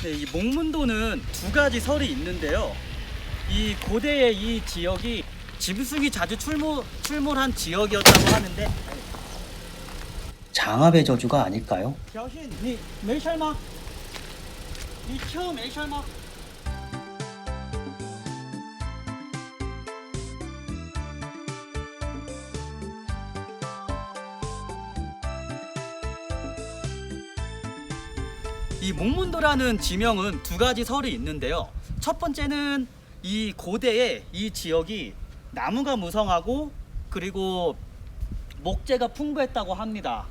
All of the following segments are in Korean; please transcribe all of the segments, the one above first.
네, 이 목문도는 두 가지 설이 있는데요. 이 고대의 이 지역이 짐승이 자주 출몰한 지역이었다고 하는데. 장압의 저주가 아닐까요? 小心，你没事吗？你车没事吗？ 이 목문도라는 지명은 두 가지 설이 있는데요. 첫 번째는 이 고대에 이 지역이 나무가 무성하고 그리고 목재가 풍부했다고 합니다.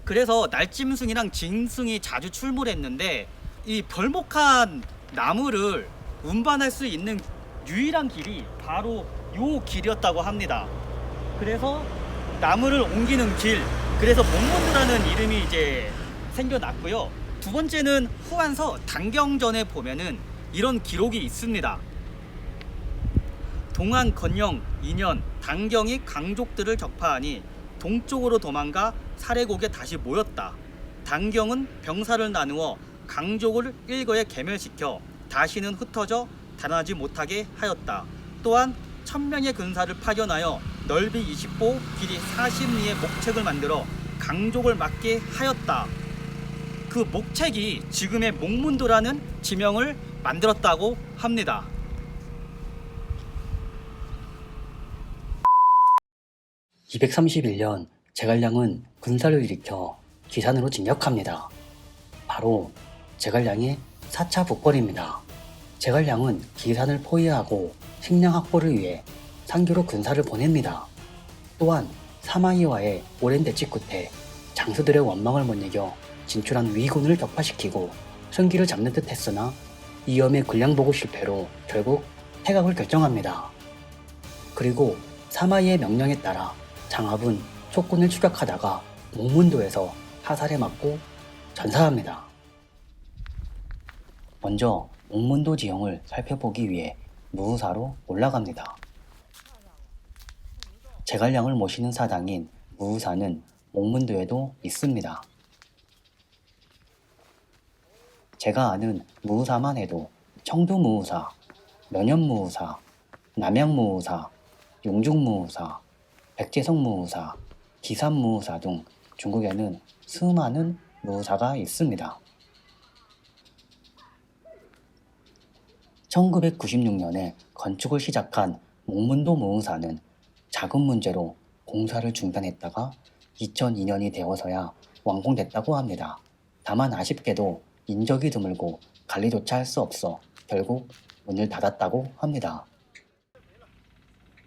그래서 날짐승이랑 짐승이 자주 출몰했는데 이 벌목한 나무를 운반할 수 있는 유일한 길이 바로 요 길이었다고 합니다. 그래서 나무를 옮기는 길, 그래서 목문도라는 이름이 이제 생겨났고요. 두 번째는 후한서 단경전에 보면은 이런 기록이 있습니다. 동안 건영 2년 단경이 강족들을 격파하니 동쪽으로 도망가 사례곡에 다시 모였다. 단경은 병사를 나누어 강족을 일거에 괴멸시켜 다시는 흩어져 달아나지 못하게 하였다. 또한 1000명의 군사를 파견하여 넓이 20보, 길이 40리의 목책을 만들어 강족을 막게 하였다. 그 목책이 지금의 목문도라는 지명을 만들었다고 합니다. (231년) 제갈량은 군사를 일으켜 기산으로 진격합니다. 바로 제갈량의 4차 북벌입니다. 제갈량은 기산을 포위하고 식량 확보를 위해 상교로 군사를 보냅니다. 또한 사마이와의 오랜 대치 끝에 장수들의 원망을 못 이겨 진출한 위군을 격파시키고 승기를 잡는 듯 했으나 이염의 군량보고 실패로 결국 퇴각을 결정합니다. 그리고 사마이의 명령에 따라 장압은 촉군을 추격하다가 목문도에서 화살에 맞고 전사합니다. 먼저 목문도 지형을 살펴보기 위해 무우사로 올라갑니다. 제갈량을 모시는 사당인 무우사는 목문도에도 있습니다. 제가 아는 무우사만 해도 청두무우사, 면연무우사, 남양무우사, 용중무우사, 백제성무우사, 기산무우사 등 중국에는 수많은 무우사가 있습니다. 1996년에 건축을 시작한 목문도 무우사는 자금 문제로 공사를 중단했다가 2002년이 되어서야 완공됐다고 합니다. 다만 아쉽게도 인적이 드물고 관리조차 할 수 없어 결국 문을 닫았다고 합니다.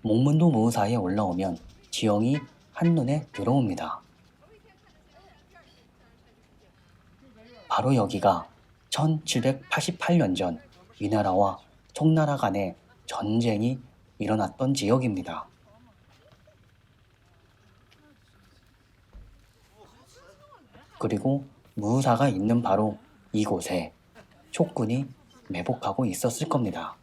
목문도 무우사에 올라오면 지형이 한눈에 들어옵니다. 바로 여기가 1788년 전 위나라와 총나라 간의 전쟁이 일어났던 지역입니다. 그리고 무우사가 있는 바로 이곳에 촉군이 매복하고 있었을 겁니다.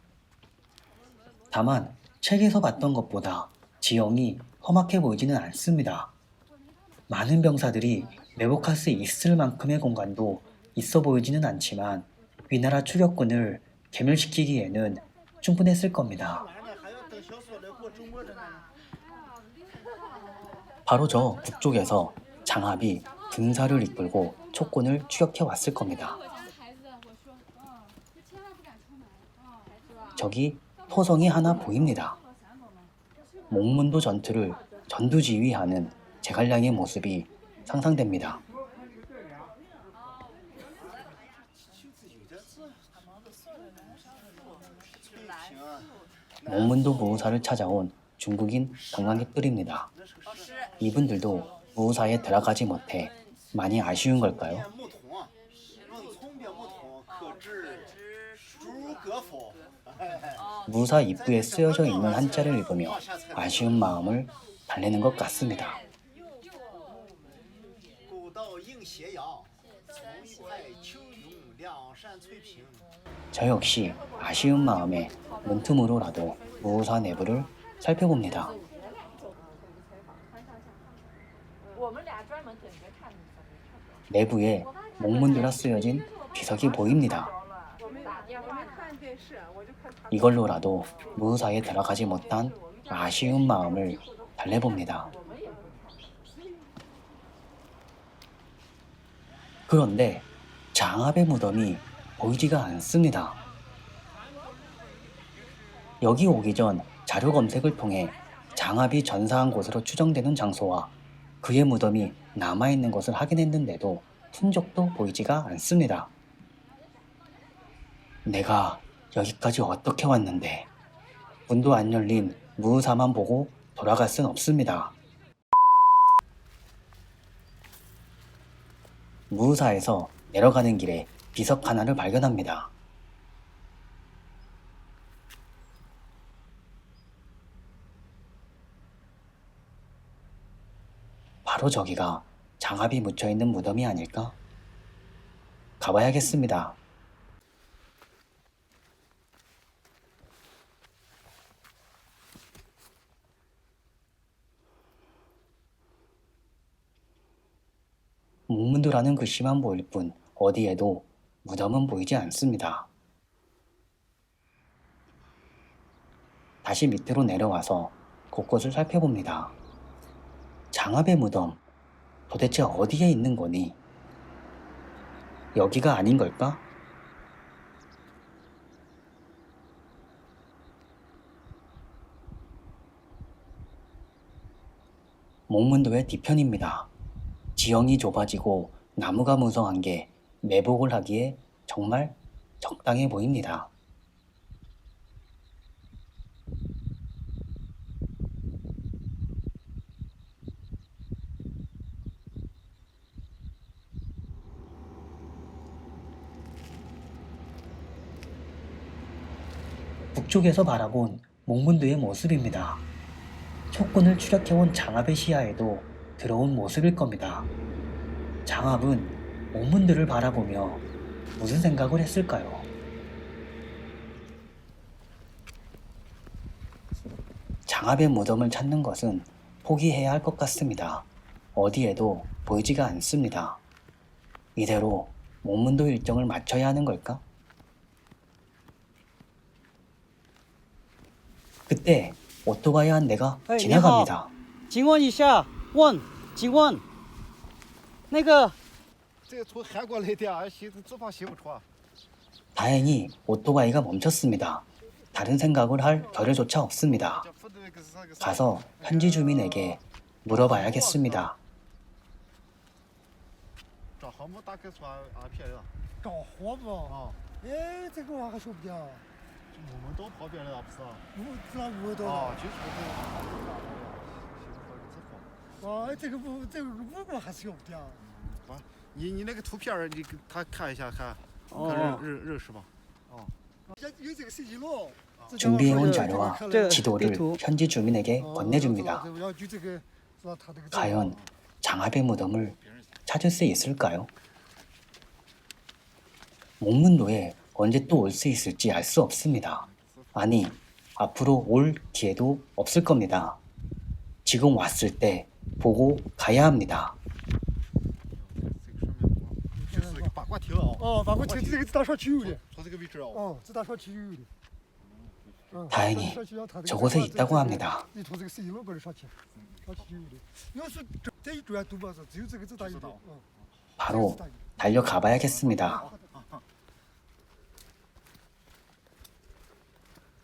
다만 책에서 봤던 것보다 지형이 험악해 보이지는 않습니다. 많은 병사들이 매복할 수 있을 만큼의 공간도 있어 보이지는 않지만 위나라 추격군을 괴멸시키기에는 충분했을 겁니다. 바로 저 북쪽에서 장압이 군사를 이끌고 촉군을 추격해 왔을 겁니다. 저기 토성이 하나 보입니다. 목문도 전투를 전두지휘하는 제갈량의 모습이 상상됩니다. 목문도 무우사를 찾아온 중국인 관광객들입니다. 이분들도 무우사에 들어가지 못해 많이 아쉬운 걸까요? 무우사 입구에 쓰여져 있는 한자를 읽으며 아쉬운 마음을 달래는 것 같습니다. 저 역시 아쉬운 마음에 문틈으로라도 무우사 내부를 살펴봅니다. 내부에 목문도라 쓰여진 비석이 보입니다. 이걸로라도 무사에 들어가지 못한 아쉬운 마음을 달래봅니다. 그런데 장압의 무덤이 보이지가 않습니다. 여기 오기 전 자료 검색을 통해 장압이 전사한 곳으로 추정되는 장소와 그의 무덤이 남아있는 것을 확인했는데도 흔적도 보이지가 않습니다. 내가 여기까지 어떻게 왔는데 문도 안 열린 무사만 보고 돌아갈 순 없습니다. 무사에서 내려가는 길에 비석 하나를 발견합니다. 바로 저기가 장압이 묻혀있는 무덤이 아닐까? 가봐야겠습니다. 목문도라는 글씨만 보일 뿐 어디에도 무덤은 보이지 않습니다. 다시 밑으로 내려와서 곳곳을 살펴봅니다. 장압의 무덤, 도대체 어디에 있는 거니? 여기가 아닌 걸까? 목문도의 뒤편입니다. 지형이 좁아지고 나무가 무성한 게 매복을 하기에 정말 적당해 보입니다. 북쪽에서 바라본 목문도의 모습입니다. 촉군을 추격해온 장압의 시야에도 들어온 모습일 겁니다. 장압은 목문도를 바라보며 무슨 생각을 했을까요? 장압의 무덤을 찾는 것은 포기해야 할 것 같습니다. 어디에도 보이지가 않습니다. 이대로 목문도 일정을 마쳐야 하는 걸까? 그때 오토바이 한 대가 지나갑니다. 请问一下，请问，那个这个从韩国来的，俺媳妇租房媳妇车。 다행히 오토바이가 멈췄습니다. 다른 생각을 할 겨를조차 없습니다. 가서 현지 주민에게 물어봐야겠습니다. 找航母大概算俺骗人。找活不？啊，哎，这个我还说不定。我们都跑别人了不是？我都。啊，就是哦，这个五个还是说不定。你那个图片你给他看一下看，哦看认识吧？ 有这个手机了。 준비해온 자료와 지도를 현지 주민에게 건네줍니다. 과연 장압의 무덤을 찾을 수 있을까요? 목문도에 언제 또 올 수 있을지 알 수 없습니다. 아니, 앞으로 올 기회도 없을 겁니다. 지금 왔을 때 보고 가야 합니다. 就是那个八卦亭啊。哦，八卦亭这个大厦区有的。从这个位置啊。哦，这大厦区有的。 다행히 저곳에 있다고 합니다. 你从这个11楼过来上去，上去有的。要是这一转都不是，只有这个大有的。 바로 달려가 봐야겠습니다.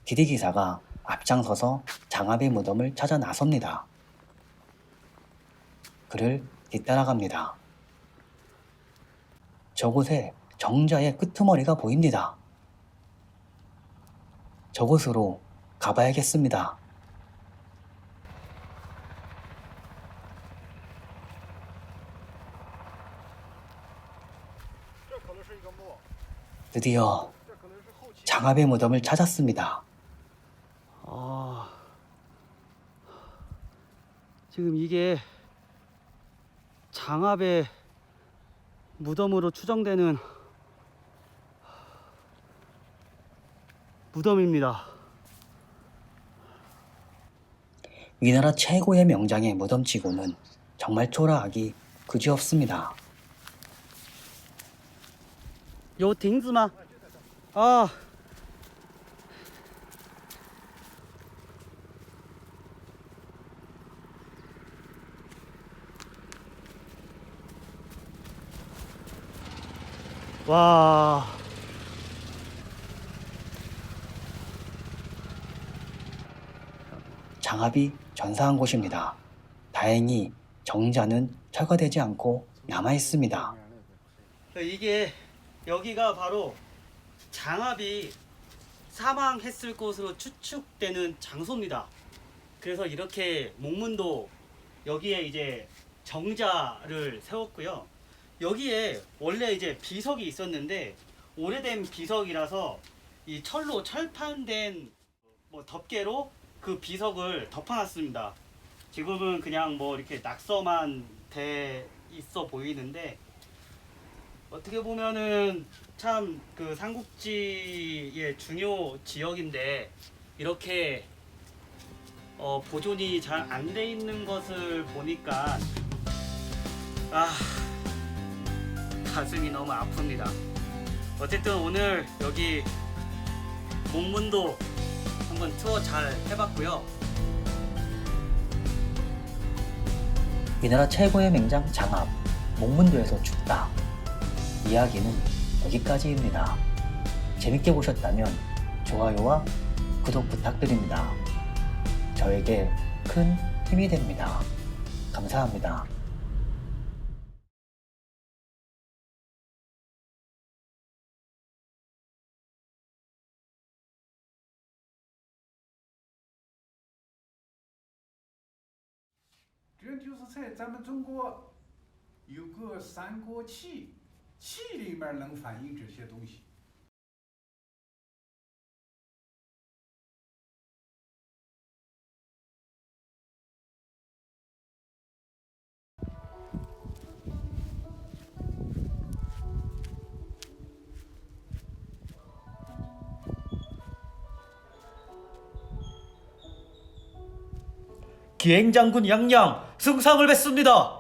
디디 기사가 앞장서서 장압의 무덤을 찾아 나섭니다. 그를 뒤따라갑니다. 저곳에 정자의 끄트머리가 보입니다. 저곳으로 가봐야겠습니다. 드디어 장압의 무덤을 찾았습니다. 지금 이게 장압의 무덤으로 추정되는 무덤입니다. 위나라 최고의 명장의 무덤치고는 정말 초라하기 그지없습니다. 有亭子吗？ 아. 와. 장압이 전사한 곳입니다. 다행히 정자는 철거되지 않고 남아 있습니다. 이게 여기가 바로 장압이 사망했을 것으로 추측되는 장소입니다. 그래서 이렇게 목문도 여기에 이제 정자를 세웠고요. 여기에 원래 이제 비석이 있었는데 오래된 비석이라서 이 철로 철판된 뭐 덮개로 그 비석을 덮어놨습니다. 지금은 그냥 뭐 이렇게 낙서만 돼 있어 보이는데 어떻게 보면은 참 그 삼국지의 중요 지역인데 이렇게 보존이 잘 안 돼 있는 것을 보니까 가슴이 너무 아픕니다. 어쨌든 오늘 여기 목문도 한번 투어 잘 해봤고요. 이 나라 최고의 맹장 장압, 목문도에서 죽다. 이야기는 여기까지입니다. 재밌게 보셨다면 좋아요와 구독 부탁드립니다. 저에게 큰 힘이 됩니다. 감사합니다.这就是在咱们中国有个三国气，气里面能反映这些东西。기행장군 양양 승상을 뵙습니다.